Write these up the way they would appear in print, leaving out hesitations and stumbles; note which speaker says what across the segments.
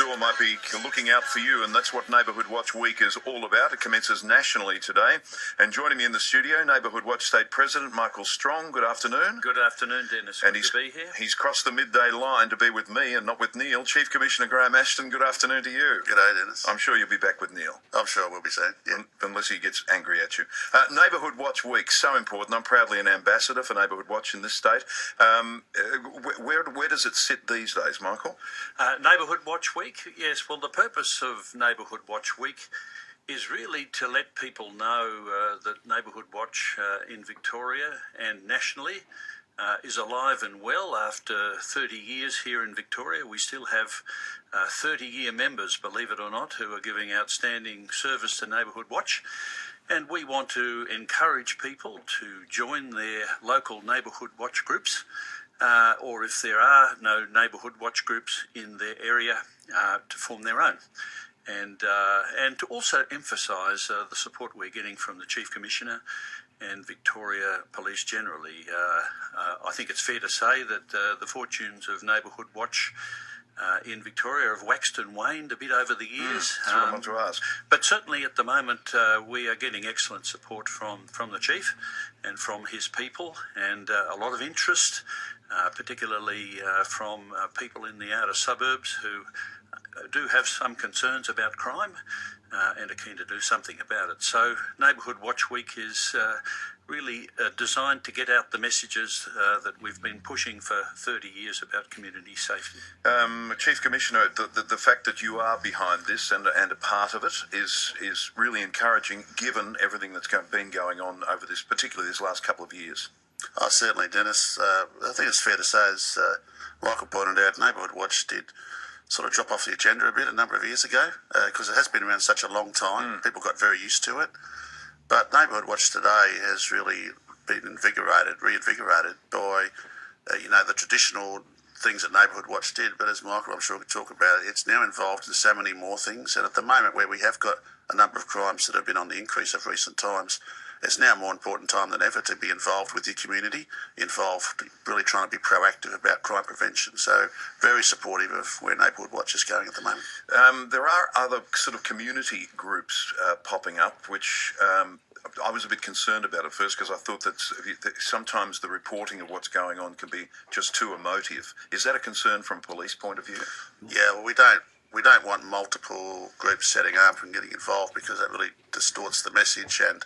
Speaker 1: door might be looking out for you, and that's what Neighbourhood Watch Week is all about. It commences nationally today. And joining me in the studio, Neighbourhood Watch State President Michael Strong. Good afternoon.
Speaker 2: Good afternoon, Dennis. Good to be here.
Speaker 1: He's crossed the midday line to be with me and not with Neil. Chief Commissioner Graham Ashton, good afternoon to you.
Speaker 3: G'day, Dennis.
Speaker 1: I'm sure you'll be back with Neil.
Speaker 3: I'm sure we'll be soon, yeah.
Speaker 1: Unless he gets angry at you. Neighbourhood Watch Week, so important. I'm proudly an ambassador for Neighbourhood Watch in this state. Where does it sit these days, Michael?
Speaker 2: Neighbourhood Watch Week, yes. Well, the purpose of Neighbourhood Watch Week is really to let people know that Neighbourhood Watch in Victoria and nationally is alive and well. After 30 years here in Victoria, we still have 30-year members, believe it or not, who are giving outstanding service to Neighbourhood Watch. And we want to encourage people to join their local Neighbourhood Watch groups, or if there are no Neighbourhood Watch groups in their area, to form their own. And to also emphasise the support we're getting from the Chief Commissioner and Victoria Police generally. I think it's fair to say that the fortunes of Neighbourhood Watch in Victoria have waxed and waned a bit over the years.
Speaker 1: That's what I want to ask.
Speaker 2: But certainly at the moment we are getting excellent support from the Chief and from his people, and a lot of interest, particularly from people in the outer suburbs who do have some concerns about crime and are keen to do something about it. So Neighbourhood Watch Week is really designed to get out the messages that we've been pushing for 30 years about community safety.
Speaker 1: Chief Commissioner, the fact that you are behind this and a part of it is really encouraging, given everything that's been going on over this, particularly this last couple of years.
Speaker 3: Oh, certainly, Dennis. I think it's fair to say, as Michael pointed out, Neighbourhood Watch did sort of drop off the agenda a bit a number of years ago, because it has been around such a long time. People got very used to it. But Neighbourhood Watch today has really been reinvigorated by, the traditional things that Neighbourhood Watch did. But as Michael, I'm sure, could talk about, it's now involved in so many more things. And at the moment, where we have got a number of crimes that have been on the increase of recent times, it's now more important time than ever to be involved with your community, really trying to be proactive about crime prevention. So very supportive of where Neighbourhood Watch is going at the moment.
Speaker 1: There are other sort of community groups popping up, which I was a bit concerned about at first, because I thought that sometimes the reporting of what's going on can be just too emotive. Is that a concern from a police point of view?
Speaker 3: Yeah, well, we don't want multiple groups setting up and getting involved, because that really distorts the message. And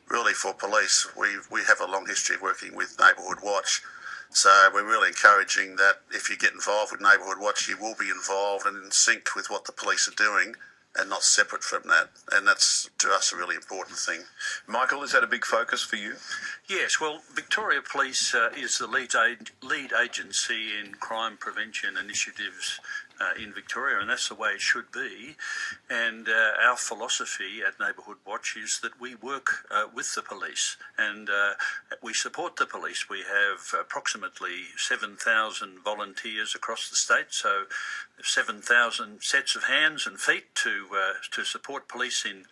Speaker 3: really, for police, we have a long history of working with Neighbourhood Watch. So we're really encouraging that if you get involved with Neighbourhood Watch, you will be involved and in sync with what the police are doing, and not separate from that. And that's, to us, a really important thing.
Speaker 1: Michael, is that a big focus for you?
Speaker 2: Yes, well, Victoria Police is the lead agency in crime prevention initiatives in Victoria, and that's the way it should be. And our philosophy at Neighbourhood Watch is that we work with the police, and we support the police. We have approximately 7,000 volunteers across the state, so 7,000 sets of hands and feet to support police in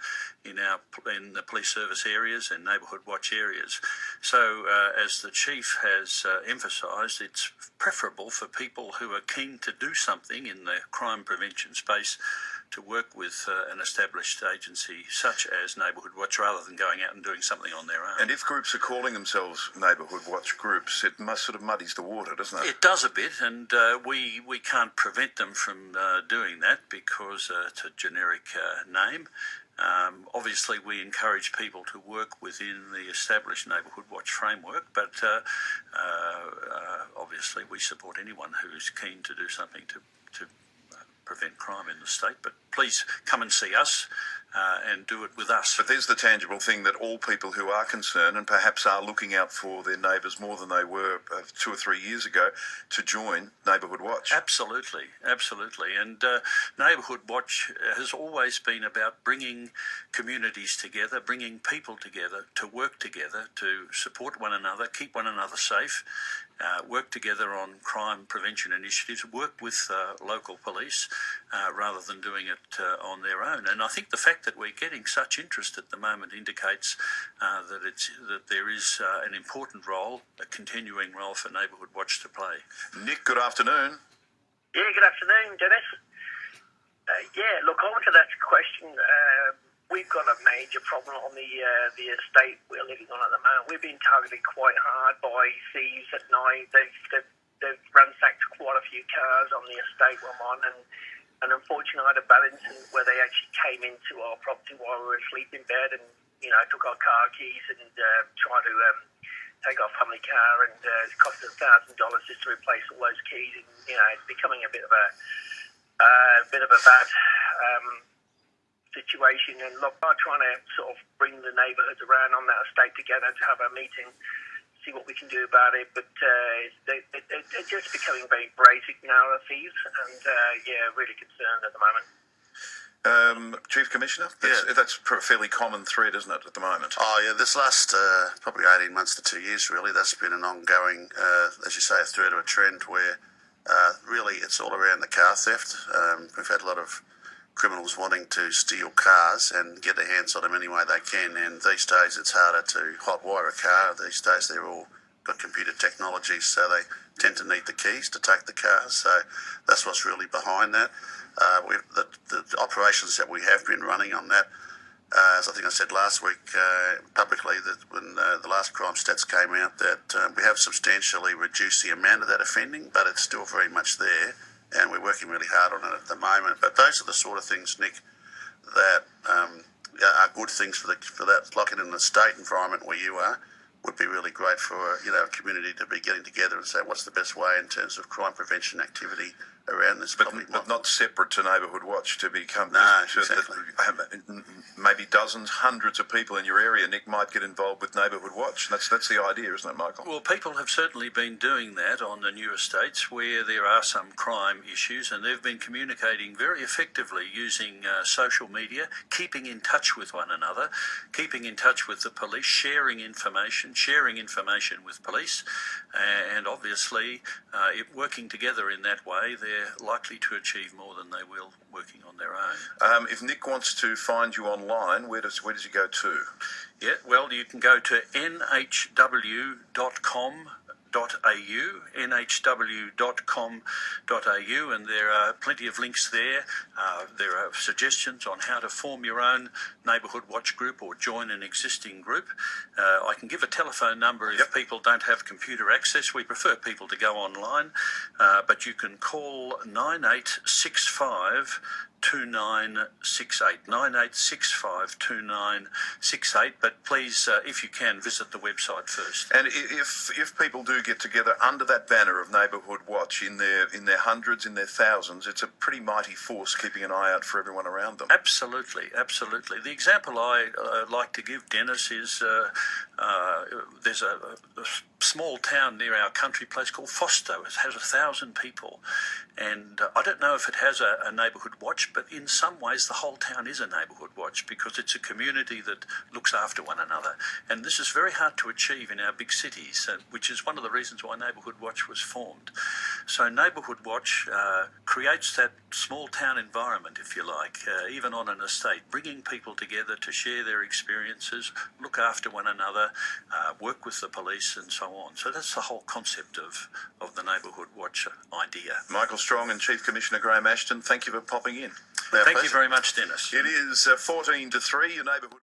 Speaker 2: the police service areas and Neighbourhood Watch areas. So as the Chief has emphasised, it's preferable for people who are keen to do something in the crime prevention space to work with an established agency such as Neighbourhood Watch, rather than going out and doing something on their own.
Speaker 1: And if groups are calling themselves Neighbourhood Watch groups, it must sort of muddies the water, doesn't it?
Speaker 2: It does a bit, and we can't prevent them from doing that, because it's a generic name. Obviously, we encourage people to work within the established Neighbourhood Watch framework, but obviously we support anyone who's keen to do something to prevent crime in the state. But please come and see us and do it with us.
Speaker 1: But there's the tangible thing, that all people who are concerned and perhaps are looking out for their neighbours more than they were 2 or 3 years ago, to join Neighbourhood Watch.
Speaker 2: Absolutely. And Neighbourhood Watch has always been about bringing communities together, bringing people together to work together, to support one another, keep one another safe, work together on crime prevention initiatives, work with local police rather than doing it on their own. And I think the fact that we're getting such interest at the moment indicates that there is an important role, a continuing role for Neighbourhood Watch to play.
Speaker 1: Nick, good afternoon.
Speaker 4: Yeah, good afternoon, Dennis. Yeah, look, on to that question. We've got a major problem on the estate we're living on at the moment. We've been targeted quite hard by thieves at night. They've ransacked quite a few cars on the estate we're on, and unfortunately I had a bad incident where they actually came into our property while we were asleep in bed and, took our car keys and tried to take our family car, and it cost us $1,000 just to replace all those keys. And, it's becoming a bit of a bad situation. And look, I'm trying to sort of bring the neighbourhoods around on that estate together to have a meeting, see what we can do about it. But they're just becoming very basic now, the thieves, and really concerned at the moment.
Speaker 1: Chief Commissioner,
Speaker 3: Yeah.
Speaker 1: that's a fairly common thread, isn't it, at the moment?
Speaker 3: Oh, yeah, this last probably 18 months to 2 years, really, that's been an ongoing, as you say, a thread or a trend where really it's all around the car theft. We've had a lot of criminals wanting to steal cars and get their hands on them any way they can, and these days it's harder to hotwire a car. These days they're all got computer technology, so they tend to need the keys to take the car. So that's what's really behind that. The operations that we have been running on that, as I think I said last week publicly, that when the last crime stats came out, that we have substantially reduced the amount of that offending, but it's still very much there, and we're working really hard on it at the moment. But those are the sort of things, Nick, that are good things for that, like in an estate environment where you are, would be really great for a community to be getting together and say what's the best way in terms of crime prevention activity around this.
Speaker 1: But not separate to Neighbourhood Watch, to become
Speaker 3: exactly.
Speaker 1: Maybe dozens, hundreds of people in your area, Nick, might get involved with Neighbourhood Watch. That's the idea, isn't it, Michael?
Speaker 2: Well, people have certainly been doing that on the new estates where there are some crime issues, and they've been communicating very effectively using social media, keeping in touch with one another, keeping in touch with the police, sharing information with police, and obviously working together in that way, they're likely to achieve more than they will working on their own.
Speaker 1: If Nick wants to find you online, where does he go to?
Speaker 2: Yeah, well, you can go to nhw.com.au, and there are plenty of links there. There are suggestions on how to form your own neighbourhood watch group or join an existing group. I can give a telephone number if people don't have computer access. We prefer people to go online, but you can call 9865 2968, 9865 2968, but please, if you can, visit the website first.
Speaker 1: And if people do get together under that banner of Neighbourhood Watch in their hundreds, in their thousands, it's a pretty mighty force keeping an eye out for everyone around them.
Speaker 2: Absolutely. The example I like to give, Dennis, is there's a small town near our country place called Fosto. It has 1,000 people, and I don't know if it has a neighbourhood watch, but in some ways the whole town is a neighbourhood watch because it's a community that looks after one another, and this is very hard to achieve in our big cities, which is one of the reasons why Neighbourhood Watch was formed. So Neighbourhood Watch creates that small town environment, if you like, even on an estate, bringing people together to share their experiences, look after one another, work with the police and so on. So that's the whole concept of the Neighbourhood Watch idea.
Speaker 1: Michael Strong and Chief Commissioner Graham Ashton, thank you for popping in.
Speaker 2: Thank you very much, Dennis.
Speaker 1: It is 14 to 3, your neighbourhood.